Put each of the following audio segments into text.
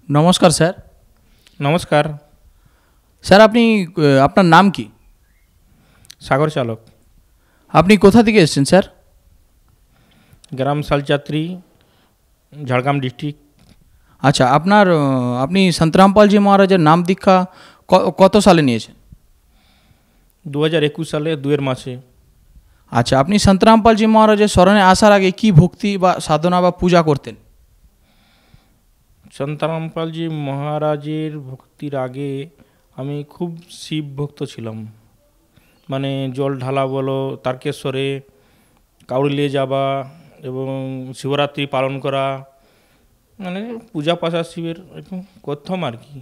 নমস্কার স্যার। নমস্কার। স্যার আপনি আপনার নাম কি? সাগর চালক। আপনি কোথা থেকে এসেছেন স্যার? গ্রাম শালচাত্রী, ঝাড়গ্রাম ডিস্ট্রিক্ট। আচ্ছা, আপনি সন্ত রামপালজি মহারাজের নাম দীক্ষা কত সালে নিয়েছেন? 2021 সালে 2 মাসে। আচ্ছা, আপনি সন্ত রামপালজি মহারাজের স্মরণে আসার আগে কি ভক্তি বা সাধনা বা পূজা করতেন? সন্ত রামপালজি মহারাজের ভক্তির আগে আমি খুব শিব ভক্ত ছিলাম। মানে জল ঢালা বলো, তারকেশ্বরে কাউড়ি নিয়ে যাওয়া এবং শিবরাত্রি পালন করা, মানে পূজা পাশা শিবের এরকম করতাম আর কি।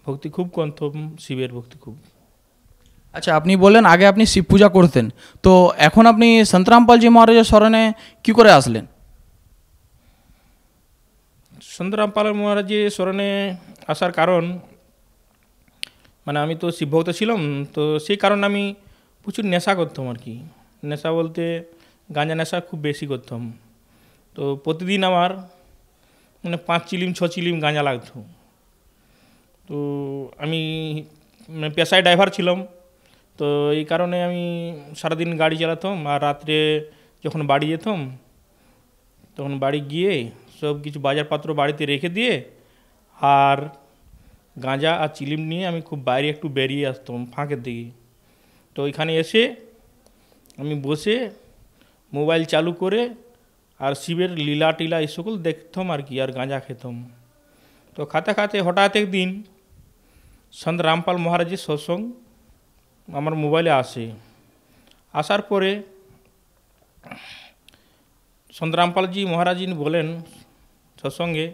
ভক্তি খুব করতাম, শিবের ভক্তি খুব। আচ্ছা, আপনি বললেন আগে আপনি শিব পূজা করতেন, তো এখন আপনি সন্ত রামপালজি মহারাজের স্মরণে কি করে আসলেন? সন্ত রামপাল মহারাজের স্মরণে আসার কারণ, মানে আমি তো শিবভক্ত ছিলাম, তো সেই কারণে আমি প্রচুর নেশা করতাম আর কি। নেশা বলতে গাঁজা নেশা খুব বেশি করতাম। তো প্রতিদিন আমার মানে 5 চিলিম 6 চিলিম গাঁজা লাগতো। তো আমি মানে পেশায় ড্রাইভার ছিলাম, তো এই কারণে আমি সারাদিন গাড়ি চালাতাম, আর রাত্রে যখন বাড়ি যেতাম তখন বাড়ি গিয়ে সব কিছু বাজারপত্র বাড়িতে রেখে দিয়ে আর গাঁজা আর চিলিম নিয়ে আমি খুব বাইরে একটু বেরিয়ে আসতাম ফাঁকের দিকে। তো এখানে এসে আমি বসে মোবাইল চালু করে আর শিবের লীলা টিলা এই সকল দেখতাম আর কি, আর গাঁজা খেতাম। তো খাতে খাতে হঠাৎ একদিন সন্ত রামপাল মহারাজের সৎসঙ্গ আমার মোবাইলে আসে। আসার পরে সন্ত রামপালজি মহারাজ বলেন সৎসঙ্গে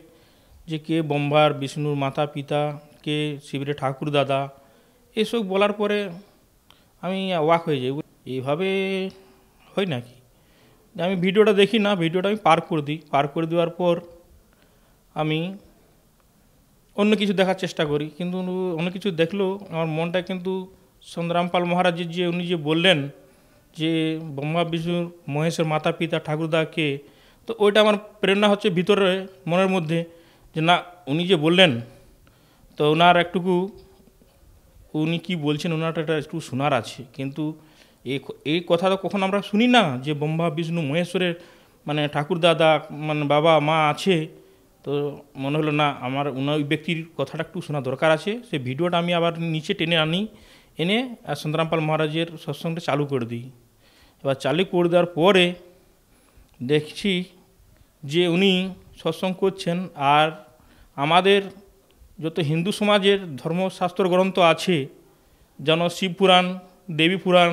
যে কে ব্রহ্মার বিষ্ণুর মাতা পিতা, কে শিবের ঠাকুর দাদা, এসব বলার পরে আমি অবাক হয়ে যাই, এইভাবে হয় নাকি। আমি ভিডিওটা দেখি না, ভিডিওটা আমি পার করে দিই। পার করে দেওয়ার পর আমি অন্য কিছু দেখার চেষ্টা করি, কিন্তু অন্য কিছু দেখলেও আমার মনটা কিন্তু সন্ত রামপাল মহারাজের যে উনি যে বললেন যে ব্রহ্মা বিষ্ণুর মহেশের মাতা পিতা ঠাকুরদাকে, তো ওইটা আমার প্রেরণা হচ্ছে ভিতরে মনের মধ্যে যে না, উনি যে বললেন তো ওনার একটুকু উনি কি বলছেন ওনারটা একটু শোনার আছে। কিন্তু এই কথা তো কখন আমরা শুনি না যে ব্রহ্মা বিষ্ণু মহেশ্বরের মানে ঠাকুর দাদা মানে বাবা মা আছে। তো মনে হলো না, আমার ওই ব্যক্তির কথাটা একটু শোনা দরকার আছে। সেই ভিডিওটা আমি আবার নিচে টেনে আনি, এনে আর সন্ত রামপাল মহারাজের সৎসঙ্গটা চালু করে দিই। এবার চালু করে দেওয়ার পরে দেখছি যে উনি সৎসঙ্গ করছেন, আর আমাদের যত হিন্দু সমাজের ধর্মশাস্ত্র গ্রন্থ আছে, যেন শিব পুরাণ, দেবী পুরাণ,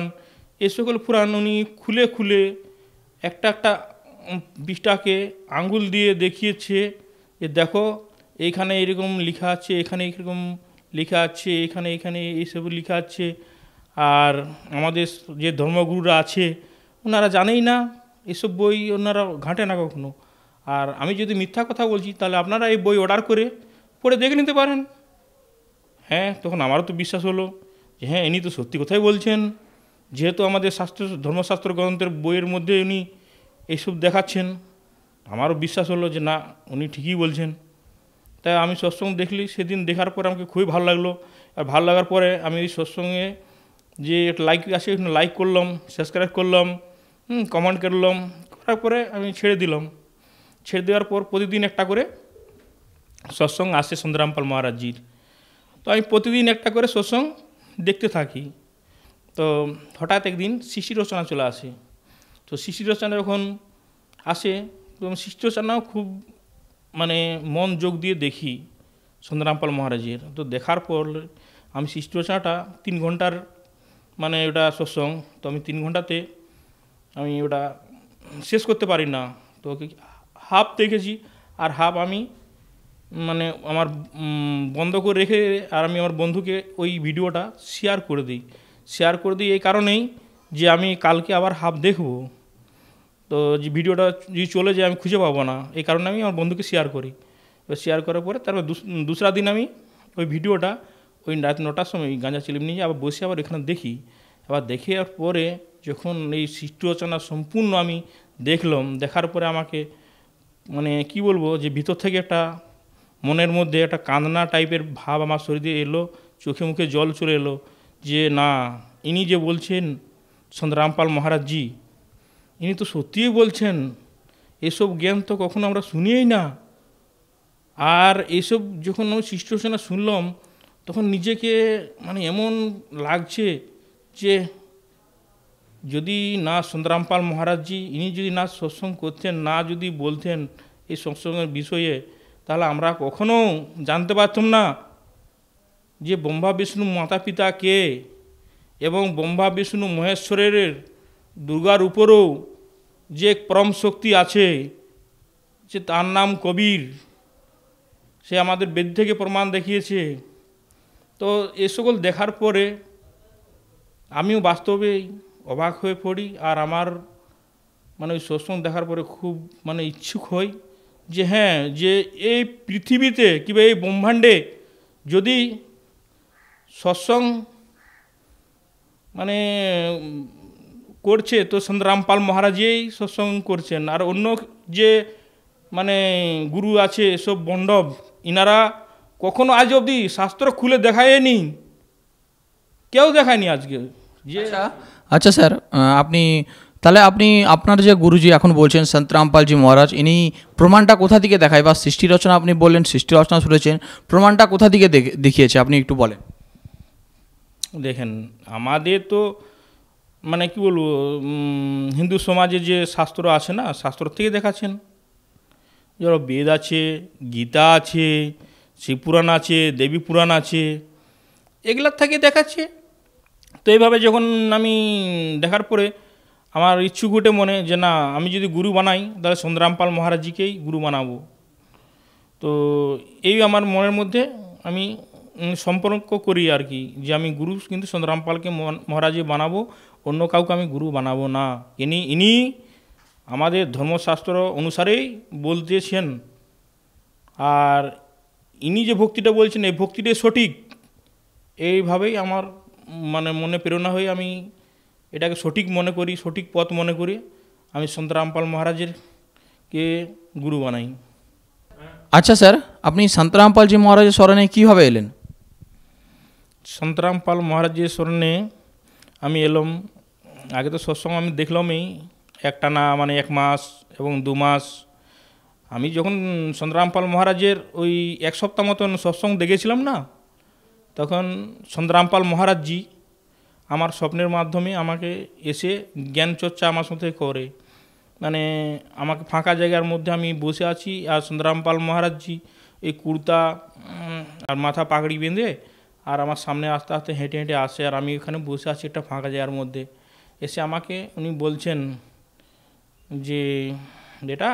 এই সকল পুরাণ উনি খুলে খুলে একটা একটা পৃষ্ঠাকে আঙ্গুল দিয়ে দেখিয়েছে যে দেখো এইখানে এরকম লেখা আছে, এখানে এরকম লেখা আছে, এখানে এখানে এইসব লেখা আছে। আর আমাদের যে ধর্মগুরুরা আছে ওনারা জানেই না, এসব বই ওনারা ঘাঁটে না কখনো। আর আমি যদি মিথ্যা কথা বলছি তাহলে আপনারা এই বই অর্ডার করে পড়ে দেখে নিতে পারেন। হ্যাঁ, তখন আমারও তো বিশ্বাস হলো যে হ্যাঁ, ইনি তো সত্যি কথাই বলছেন, যেহেতু আমাদের ধর্মশাস্ত্র গ্রন্থের বইয়ের মধ্যে উনি এইসব দেখাচ্ছেন। আমারও বিশ্বাস হলো যে না, উনি ঠিকই বলছেন। তাই আমি সৎসঙ্গ দেখলি, সেদিন দেখার পরে আমাকে খুবই ভালো লাগলো। আর ভালো লাগার পরে আমি এই সৎসঙ্গে যে লাইক আসে লাইক করলাম, সাবস্ক্রাইব করলাম, কমেন্ট করলাম, করার পরে আমি ছেড়ে দিলাম। ছেড়ে দেওয়ার পর প্রতিদিন একটা করে সৎসঙ্গ আসে সন্ত রামপাল মহারাজজির। তো আমি প্রতিদিন একটা করে সৎসঙ্গ দেখতে থাকি। তো হঠাৎ একদিন শিশি রচনা চলে আসে। তো শিশি রচনা যখন আসে তো শিশি রচনাও খুব মানে মন যোগ দিয়ে দেখি সন্ত রামপাল মহারাজের। তো দেখার পর আমি শিশি রচনাটা 3 ঘন্টার মানে ওটা সৎসঙ্গ, তো আমি 3 ঘন্টাতে আমি ওটা শেষ করতে পারি না। তো হাফ দেখেছি, আর হাফ আমি মানে আমার বন্ধ করে রেখে আর আমি আমার বন্ধুকে ওই ভিডিওটা শেয়ার করে দিই। শেয়ার করে দিই এই কারণেই যে আমি কালকে আবার হাফ দেখব, তো যে ভিডিওটা যদি চলে যায় আমি খুঁজে পাবো না, এই কারণে আমি আমার বন্ধুকে শেয়ার করি। এবার শেয়ার করার পরে তারপর দুসরা দিন আমি ওই ভিডিওটা ওই রাত 9টার সময় গাঁজা চিলিম নিয়ে আবার বসে আবার এখানে দেখি। আবার দেখার পরে যখন এই সৃষ্টি রচনা সম্পূর্ণ আমি দেখলাম, দেখার পরে আমাকে মানে কি বলবো যে ভিতর থেকে একটা মনের মধ্যে একটা কান্না টাইপের ভাব আমার শরীরে এলো, চোখে মুখে জল চলে এলো যে না, ইনি যে বলছেন সন্ত রামপাল মহারাজজি, ইনি তো সত্যিই বলছেন। এসব জ্ঞান তো কখনো আমরা শুনিই না। আর এইসব যখন আমি সিচুয়েশনে শুনলাম, তখন নিজেকে মানে এমন লাগছে যে যদি না সন্তরামপাল মহারাজজি ইনি যদি না সৎসঙ্গ করতেন, না যদি বলতেন এই সৎসঙ্গের বিষয়ে, তাহলে আমরা কখনো জানতে পারতাম না যে ব্রহ্মা বিষ্ণু মাতা পিতা কে, এবং ব্রহ্মা বিষ্ণু মহেশ্বরের দুর্গার উপরেও যে পরম শক্তি আছে, যে তার নাম কবির, সে আমাদের বেদ থেকে প্রমাণ দেখিয়েছে। তো এ সকল দেখার পরে আমিও বাস্তবেই অবাক হয়ে পড়ি, আর আমার মানে ওই সৎসঙ্গ দেখার পরে খুব মানে ইচ্ছুক হই যে হ্যাঁ, যে এই পৃথিবীতে কিংবা এই ব্রহ্মাণ্ডে যদি সৎসঙ্গ মানে করছে, তো সন্ত রামপাল মহারাজই সৎসঙ্গ করছেন। আর অন্য যে মানে গুরু আছে এসব বন্ডব, ইনারা কখনো আজ অবধি শাস্ত্র খুলে দেখায়নি, কেউ দেখায়নি আজকে যে। আচ্ছা স্যার, আপনি তাহলে আপনার যে গুরুজি এখন বলছেন সন্ত রামপালজি মহারাজ, ইনি প্রমাণটা কোথা থেকে দেখায়? বা সৃষ্টি রচনা আপনি বললেন, সৃষ্টি রচনা শুনেছেন, প্রমাণটা কোথা থেকে দেখিয়েছে আপনি একটু বলেন। দেখেন, আমাদের তো মানে কি বলবো, হিন্দু সমাজে যে শাস্ত্র আছে না, শাস্ত্র থেকে দেখাচ্ছেন। ধরো বেদ আছে, গীতা আছে, শিবপুরাণ আছে, দেবী পুরাণ আছে, এগুলার থেকে দেখাচ্ছে। তো এইভাবে যখন আমি দেখার পরে আমার ইচ্ছুক উঠে মনে যে না, আমি যদি গুরু বানাই তাহলে সন্ত রামপাল মহারাজজিকেই গুরু বানাবো। তো এই আমার মনের মধ্যে আমি সম্পর্ক করি আর কি, যে আমি গুরু কিন্তু সন্ত রামপালকে মহারাজই বানাবো, অন্য কাউকে আমি গুরু বানাবো না। ইনি আমাদের ধর্মশাস্ত্র অনুসারেই বলতেছেন, আর ইনি যে ভক্তিটা বলছেন এই ভক্তিটাই সঠিক। এইভাবেই আমার মানে মনে প্রেরণা হয়ে আমি এটাকে সঠিক মনে করি, সঠিক পথ মনে করি, আমি সন্ত রামপাল মহারাজের কে গুরু বানাই। আচ্ছা স্যার, আপনি সন্ত রামপালজি মহারাজের স্মরণে কীভাবে এলেন? সন্ত রামপাল মহারাজের স্মরণে আমি এলাম, আগে তো সৎসঙ্গ আমি দেখলামই একটানা মানে 1 মাস এবং 2 মাস। আমি যখন সন্ত রামপাল মহারাজের ওই 1 সপ্তাহ মতন সৎসঙ্গ দেখেছিলাম না, তখন সন্ত রামপাল মহারাজজি আমার স্বপ্নের মাধ্যমে আমাকে এসে জ্ঞান চর্চা আমার সাথে করে। মানে আমাকে ফাঁকা জায়গার মধ্যে আমি বসে আছি, আর সন্ত রামপাল মহারাজজি এই কুর্তা আর মাথা পাগড়ি বেঁধে আর আমার সামনে আস্তে আস্তে হেঁটে হেঁটে আসে, আর আমি এখানে বসে আছি একটা ফাঁকা জায়গার মধ্যে। এসে আমাকে উনি বলছেন যে বেটা,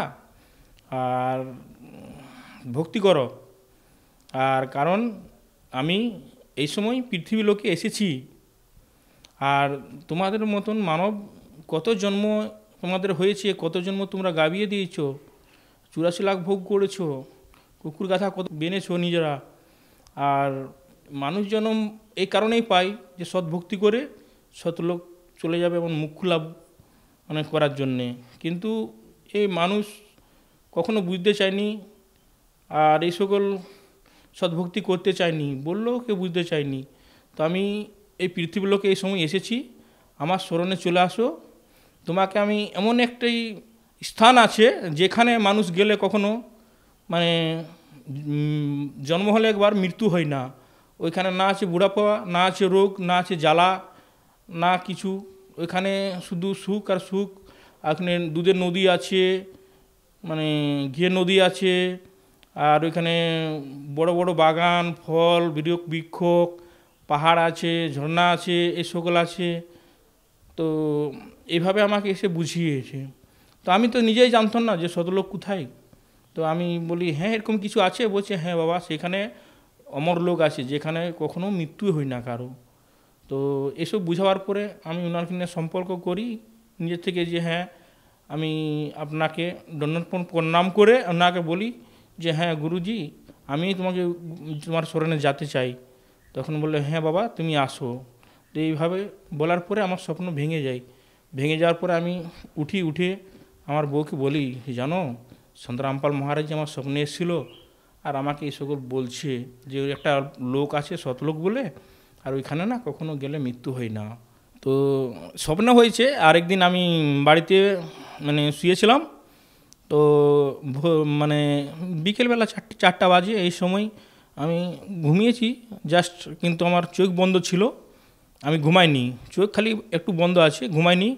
আর ভক্তি করো। আর কারণ আমি এই সময় পৃথিবী লোকে এসেছি, আর তোমাদের মতন মানব কত জন্ম তোমাদের হয়েছে, কত জন্ম তোমরা গাবিয়ে দিয়েছো, 84 লাখ ভোগ করেছো, কুকুর গাথা কত বেনেছো নিজেরা। আর মানুষ জন্ম এই কারণেই পায় যে সৎভক্তি করে সৎলোক চলে যাবে এবং মুখ্য লাভ মানে করার জন্যে। কিন্তু এই মানুষ কখনো বুঝতে চায়নি, আর এই সকল সৎভক্তি করতে চায়নি, বললেও কেউ বুঝতে চায়নি। তো আমি এই পৃথিবীর লোকে এই সময় এসেছি, আমার স্মরণে চলে আসো। তোমাকে আমি এমন একটাই স্থান আছে যেখানে মানুষ গেলে কখনো মানে জন্ম হলে একবার মৃত্যু হয় না। ওইখানে না আছে বুড়াপা, না আছে রোগ, না আছে জ্বালা, না কিছু। ওইখানে শুধু সুখ আর সুখ। ওখানে দুধের নদী আছে, মানে ঘিয়ের নদী আছে, আর ওইখানে বড় বড় বাগান, ফল বৃক্ষ, পাহাড় আছে, ঝর্ণা আছে, এই সকল আছে। তো এইভাবে আমাকে এসে বুঝিয়েছে। তো আমি তো নিজেই জানতাম না যে সতলোক কোথায়। তো আমি বলি হ্যাঁ এরকম কিছু আছে, বলছে হ্যাঁ বাবা, সেখানে অমর লোক আছে যেখানে কখনো মৃত্যু হয় না কারো। তো এসব বুঝাবার পরে আমি ওনাকে নিয়ে সম্পর্ক করি নিজের থেকে, যে হ্যাঁ আমি আপনাকে দণ্ডায়মান প্রণাম করে ওনাকে বলি যে হ্যাঁ গুরুজি, আমি তোমার স্মরণে যেতে চাই। তখন বললে হ্যাঁ বাবা তুমি আসো। তো এইভাবে বলার পরে আমার স্বপ্ন ভেঙে যায়। ভেঙে যাওয়ার পরে আমি উঠে আমার বউকে বলি, জানো সন্ত রামপাল মহারাজ আমার স্বপ্নে এসেছিলো, আর আমাকে এই সকল বলছে যে ওই একটা লোক আছে সতলোক বলে, আর ওইখানে না কখনো গেলে মৃত্যু হয় না। তো স্বপ্ন হয়েছে। আরেকদিন আমি বাড়িতে মানে শুয়েছিলাম, তো মানে বিকেলবেলা 4টা বাজে এই সময় আমি ঘুমিয়েছি জাস্ট, কিন্তু আমার চোখ বন্ধ ছিল, আমি ঘুমাইনি, চোখ খালি একটু বন্ধ আছে, ঘুমাইনি।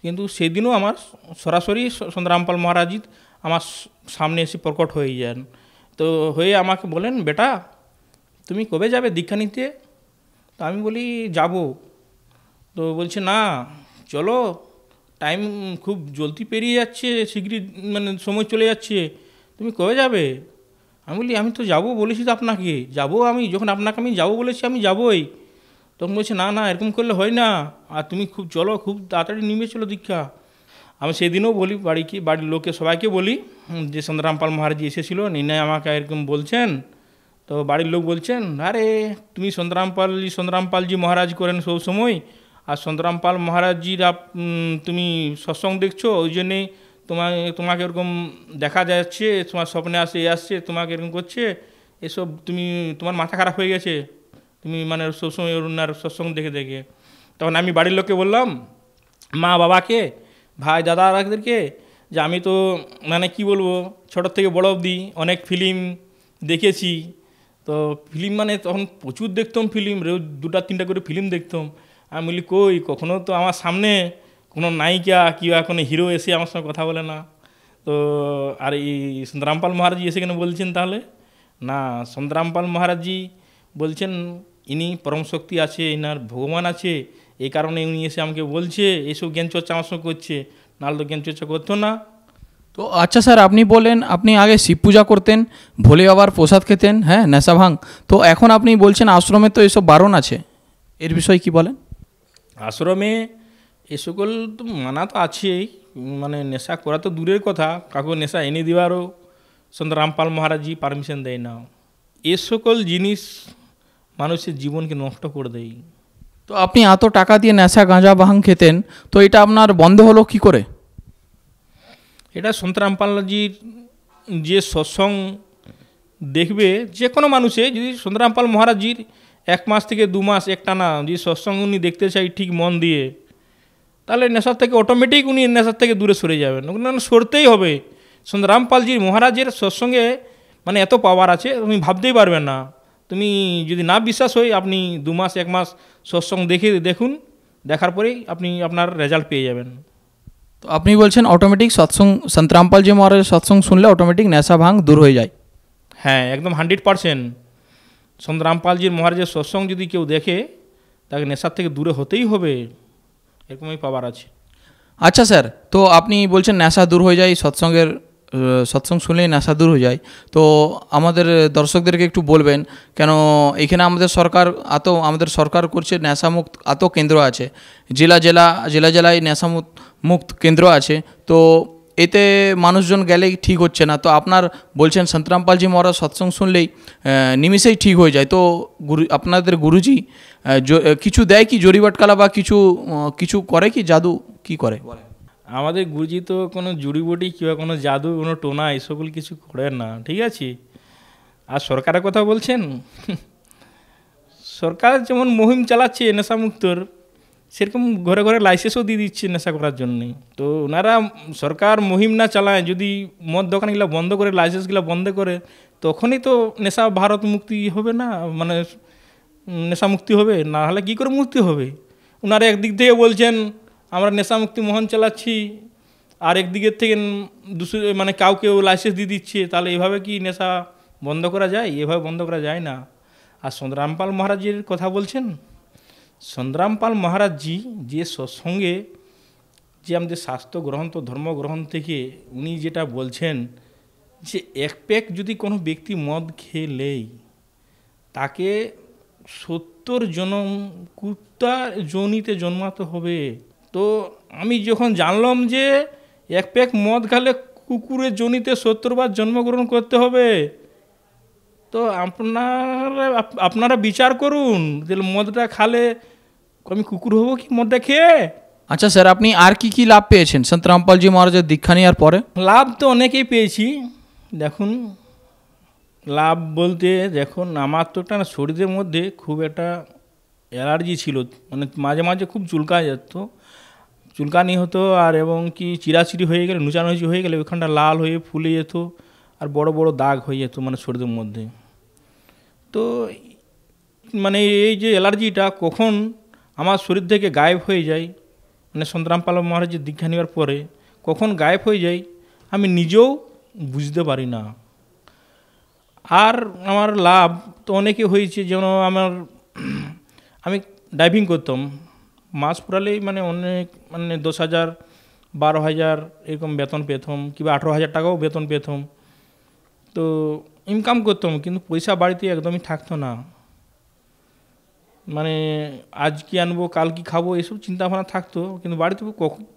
কিন্তু সেদিনও আমার সরাসরি সন্দ্রামপাল মহারাজই আমার সামনে এসে প্রকট হয়ে যান। তো হয়ে আমাকে বলেন, বেটা তুমি কবে যাবে দীক্ষা নিতে? তো আমি বলি যাব। তো বলছে না চলো, টাইম খুব জলদি পেরিয়ে যাচ্ছে, শীঘ্রই মানে সময় চলে যাচ্ছে, তুমি কবে যাবে? আমি বলি আমি তো যাবো বলেছি তো আপনাকে, যাবো আমি, যখন আপনাকে আমি যাবো বলেছি আমি যাবোই। তখন বলছে না না এরকম করলে হয় না, আর তুমি খুব চলো, খুব তাড়াতাড়ি নিমে চলো দীক্ষা। আমি সেদিনও বলি বাড়ির লোকে সবাইকে বলি যে সন্দ্রামপাল মহারাজ এসেছিলো, নিনাই আমাকে এরকম বলছেন। তো বাড়ির লোক বলছেন, আরে তুমি সন্দ্রামপালজি মহারাজ করেন সব সময়, আর সন্দ্রামপাল মহারাজজির তুমি সৎসঙ্গ দেখছো, ওই জন্যে তোমাকে এরকম দেখা যাচ্ছে, তোমার স্বপ্নে আসছে তোমাকে এরকম করছে, এসব তোমার মাথা খারাপ হয়ে গেছে, তুমি মানে সবসময় ওনার সৎসঙ্গ দেখে দেখে। তখন আমি বাড়ির লোককে বললাম, মা বাবাকে, ভাই দাদাদেরকে, যে আমি তো মানে কি বলবো, ছোটোর থেকে বড় অবধি অনেক ফিল্ম দেখেছি। তো ফিল্ম মানে তখন প্রচুর দেখতাম ফিল্ম, রোজ 2-3টা করে ফিল্ম দেখতাম। আমি বলি কই কখনো তো আমার সামনে কোনো নায়িকা কিংবা কোনো হিরো এসে আমার সঙ্গে কথা বলে না। তো আর এই সন্দ্রামপাল মহারাজ এসে কেন বলছেন তাহলে? না, সন্দ্রামপাল মহারাজজি বলছেন ইনি পরম শক্তি আছে, ইনার ভগবান আছে, এই কারণে উনি এসে আমাকে বলছে, এইসব জ্ঞান চর্চা আমার সঙ্গে করছে, নাহলে তো জ্ঞান চর্চা করতো না। তো আচ্ছা স্যার, আপনি বলেন আপনি আগে শিব পূজা করতেন, ভোলে বাবার প্রসাদ খেতেন, হ্যাঁ, নেশা ভাঙ, তো এখন আপনি বলছেন আশ্রমে তো এসব বারণ আছে, এর বিষয়ে কি বলেন? আশ্রমে এ সকল তো মানা তো আছেই, মানে নেশা করা তো দূরের কথা, কাউকে নেশা এনে দেওয়ারও সন্দ্রামপাল মহারাজজি পারমিশন দেয় না। এ সকল জিনিস মানুষের জীবনকে নষ্ট করে দেয়। তো আপনি এত টাকা দিয়ে নেশা গাঁজা ভাঙ খেতেন, তো এটা আপনার বন্ধ হলো কি করে? এটা সন্দ্রামপালজির যে সৎসঙ্গ দেখবে, যে কোনো মানুষে যদি সন্দ্রামপাল মহারাজজির 1 মাস থেকে 2 মাস একটানা যদি সৎসঙ্গ উনি দেখতে চাই ঠিক মন দিয়ে, তাহলে নেশার থেকে অটোমেটিক উনি নেশার থেকে দূরে সরে যাবেন, ওখানে সরতেই হবে। সন্দ্রামপালজির মহারাজের সৎসঙ্গে মানে এত পাওয়ার আছে তুমি ভাবতেই পারবেন না। তুমি যদি না বিশ্বাস হয়, আপনি 2 মাস 1 মাস সৎসঙ্গ দেখুন, দেখার পরেই আপনি আপনার রেজাল্ট পেয়ে যাবেন। তো আপনি বলছেন অটোমেটিক সৎসঙ্গ, সন্তরামপালজি মহারাজের সৎসঙ্গ শুনলে অটোমেটিক নেশা ভাঙ দূর হয়ে যায়? হ্যাঁ, একদম 100%। সন্দ্রামপালজির মহারাজের সৎসঙ্গ যদি কেউ দেখে, তাকে নেশার থেকে দূরে হতেই হবে, এরকমই পাওয়ার আছে। আচ্ছা স্যার, তো আপনি বলছেন নেশা দূর হয়ে যায়, সৎসঙ্গ শুনলেই নেশা দূর হয়ে যায়, তো আমাদের দর্শকদেরকে একটু বলবেন, কেন এখানে আমাদের সরকার করছে নেশামুক্ত এত কেন্দ্র আছে, জেলায় নেশামুক্ত কেন্দ্র আছে, তো এতে মানুষজন গেলেই ঠিক হচ্ছে না, তো আপনার বলছেন সন্তরামপালজি মহারাজ সৎসঙ্গ শুনলেই নিমিষেই ঠিক হয়ে যায়, তো আপনাদের গুরুজি কিছু দেয় কি জড়িবাটকালা বা কিছু করে কি, জাদু কি করে? আমাদের গুরুজি তো কোনো জুড়িবুটি কিংবা কোনো জাদু, কোনো টোনা এসকল কিছু করেন না, ঠিক আছে। আর সরকারের কথা বলছেন, সরকার যেমন মুহিম চালাচ্ছে নেশামুক্তর, সেরকম ঘরে ঘরে লাইসেন্সও দিয়ে দিচ্ছে নেশা করার জন্যে। তো ওনারা সরকার মুহিম না চালায়, যদি মদ দোকানগুলো বন্ধ করে, লাইসেন্সগুলো বন্ধ করে, তখনই তো নেশা ভারত মুক্তি হবে না, মানে নেশা মুক্তি হবে, না হলে কী করে মুক্তি হবে? ওনারা একদিক থেকে বলছেন আমরা নেশা মুক্তি মহন চালাচ্ছি, আর একদিকের থেকে মানে কাউকে লাইসেন্স দিয়ে দিচ্ছে, তাহলে এভাবে কি নেশা বন্ধ করা যায়? এভাবে বন্ধ করা যায় না। আর সন্দ্রামপাল মহারাজের কথা বলছেন, সন্দ্রামপাল মহারাজজি যে সৎসঙ্গে যে আমাদের শাস্ত্র গ্রন্থ ধর্মগ্রহণ থেকে উনি যেটা বলছেন, যে 1 প্যাক যদি কোনো ব্যক্তি মদ খেয়ে লেই, তাকে 70 জনম কুত্তা যোনিতে জন্মাতে হবে। তো আমি যখন জানলাম যে 1 প্যাক মদ খেলে কুকুরের যোনিতে 70 বার জন্মগ্রহণ করতে হবে, তো আপনারা বিচার করুন, যে মদটা খালে আমি কুকুর হব কি মদটা খেয়ে? আচ্ছা স্যার, আপনি আর কি লাভ পেয়েছেন সন্তরামপালজি মহারাজের দীক্ষা নেওয়ার পরে? লাভ তো অনেকেই পেয়েছি। দেখুন, লাভ বলতে দেখুন, আমার তো একটা না শরীরের মধ্যে খুব একটা অ্যালার্জি ছিল, মানে মাঝে মাঝে খুব চুলকানি হতো, আর এবং কি চিরাচিরি হয়ে গেলে, নুচানুচি হয়ে গেলে ওইখানটা লাল হয়ে ফুলে যেত, আর বড় বড় দাগ হয়ে যেত মানে শরীরের মধ্যে। তো মানে এই যে অ্যালার্জিটা কখন আমার শরীর থেকে গায়েব হয়ে যায়, মানে সন্তরামপাল মহারাজের দীক্ষা নেওয়ার পরে কখন গায়েব হয়ে যায় আমি নিজেও বুঝতে পারি না। আর আমার লাভ তো অনেকে হয়েছে, যেমন আমি ড্রাইভিং করতাম, মাস পুরালেই মানে অনেক মানে 10,000 12,000 এরকম বেতন পেতাম, কিংবা 18,000 টাকাও বেতন পেতাম। তো ইনকাম করতাম, কিন্তু পয়সা বাড়িতে একদমই থাকতো না। মানে আজ কি আনবো, কাল কি খাবো, এসব চিন্তাভাবনা থাকতো, কিন্তু বাড়িতে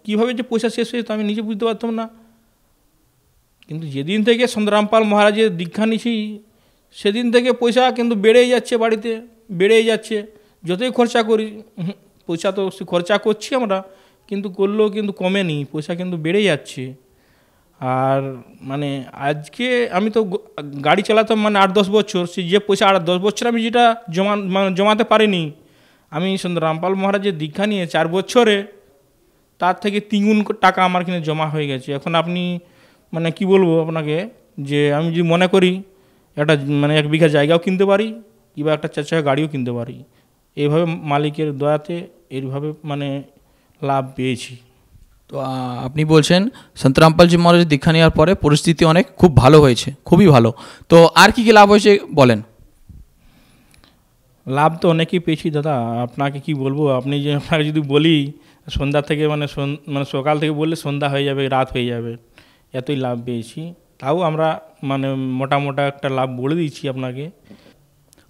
কীভাবে যে পয়সা শেষ হয়ে যেত আমি নিজে বুঝতে পারতাম না। কিন্তু যেদিন থেকে সন্তরামপাল মহারাজের দীক্ষা নিছি সেদিন থেকে পয়সা কিন্তু বেড়েই যাচ্ছে, বাড়িতে বেড়েই যাচ্ছে। যতই খরচা করি, পয়সা তো খরচা করছি আমরা, কিন্তু করলেও কিন্তু কমেনি, পয়সা কিন্তু বেড়ে যাচ্ছে। আর মানে আজকে আমি তো গাড়ি চালাতাম মানে 8-10 বছর, সে যে পয়সা 8-10 বছর আমি যেটা জমাতে পারিনি, আমি সন্তরামপাল মহারাজের দীক্ষা নিয়ে 4 বছরে তার থেকে 3 গুণ টাকা আমার কিনে জমা হয়ে গেছে। এখন আপনি মানে কি বলবো আপনাকে, যে আমি যদি মনে করি একটা মানে 1 বিঘা জায়গাও কিনতে পারি, কিংবা একটা 4 চাকা গাড়িও কিনতে পারি। এইভাবে মালিকের দয়াতে এইভাবে মানে লাভ পেয়েছি। তো আপনি বলছেন সন্তরামপালজি মহারাজের দীক্ষা নেওয়ার পরে পরিস্থিতি অনেক খুব ভালো হয়েছে, খুবই ভালো। তো আর কি কি লাভ হয়েছে বলেন। লাভ তো অনেকেই পেয়েছি দাদা, আপনাকে কি বলবো, আপনি যে আপনাকে যদি বলি সন্ধ্যা থেকে মানে সকাল থেকে বললে সন্ধ্যা হয়ে যাবে, রাত হয়ে যাবে, এতই লাভ পেয়েছি। তাও আমরা মানে মোটা একটা লাভ বলে দিচ্ছি আপনাকে।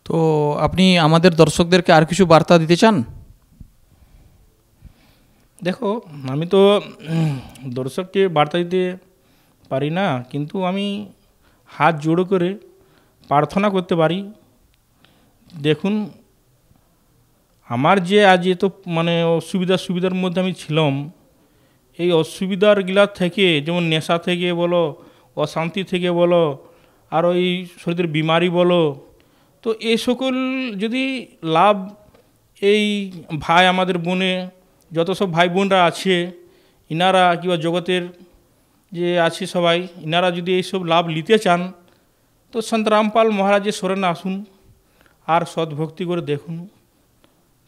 তো আপনি আমাদের দর্শকদেরকে আর কিছু বার্তা দিতে চান? দেখো, আমি তো দর্শককে বার্তা দিতে পারি না, কিন্তু আমি হাত জোড়ো করে প্রার্থনা করতে পারি। দেখুন, আমার যে আজ এত মানে সুবিধার মধ্যে আমি ছিলাম, এই অসুবিধারগুলা থেকে, যেমন নেশা থেকে বলো, অশান্তি থেকে বলো, আর ওই শরীরের বিমারি বলো, তো এই সকল যদি লাভ এই ভাই আমাদের বোনে যত সব ভাই বোনরা আছে, ইনারা কিংবা জগতের যে আছে সবাই, ইনারা যদি এইসব লাভ নিতে চান, তো সন্তরামপাল মহারাজের শরণে আসুন আর সৎভক্তি করে দেখুন।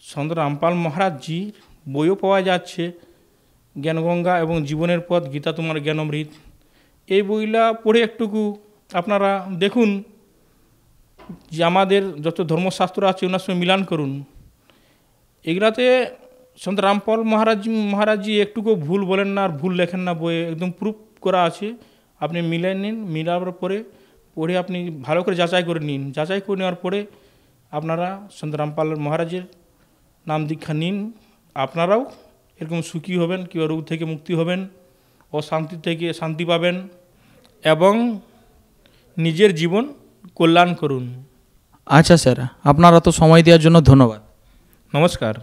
সন্তরামপাল মহারাজজির বইও পাওয়া যাচ্ছে, জ্ঞানগঙ্গা এবং জীবনের পথ, গীতা তোমার জ্ঞানামৃত, এই বইলা পড়ে একটুকু আপনারা দেখুন যে আমাদের যত ধর্মশাস্ত্র আছে ওনার সঙ্গে মিলান করুন। এগুলাতে সন্তরামপাল মহারাজজি একটুকু ভুল বলেন না আর ভুল লেখেন না, বইয়ে একদম প্রুফ করা আছে। আপনি মিলাই নিন, মিলাবার পরে পড়ে আপনি ভালো করে যাচাই করে নিন, যাচাই করে নেওয়ার পরে আপনারা সন্তরামপাল মহারাজের নাম দীক্ষা নিন। আপনারাও এরকম সুখী হবেন, কিংবা রোগ থেকে মুক্তি হবেন, অশান্তি থেকে শান্তি পাবেন, এবং নিজের জীবন কল্যাণ করুন। আচ্ছা স্যার, আপনারা তো সময় দেওয়ার জন্য ধন্যবাদ। নমস্কার।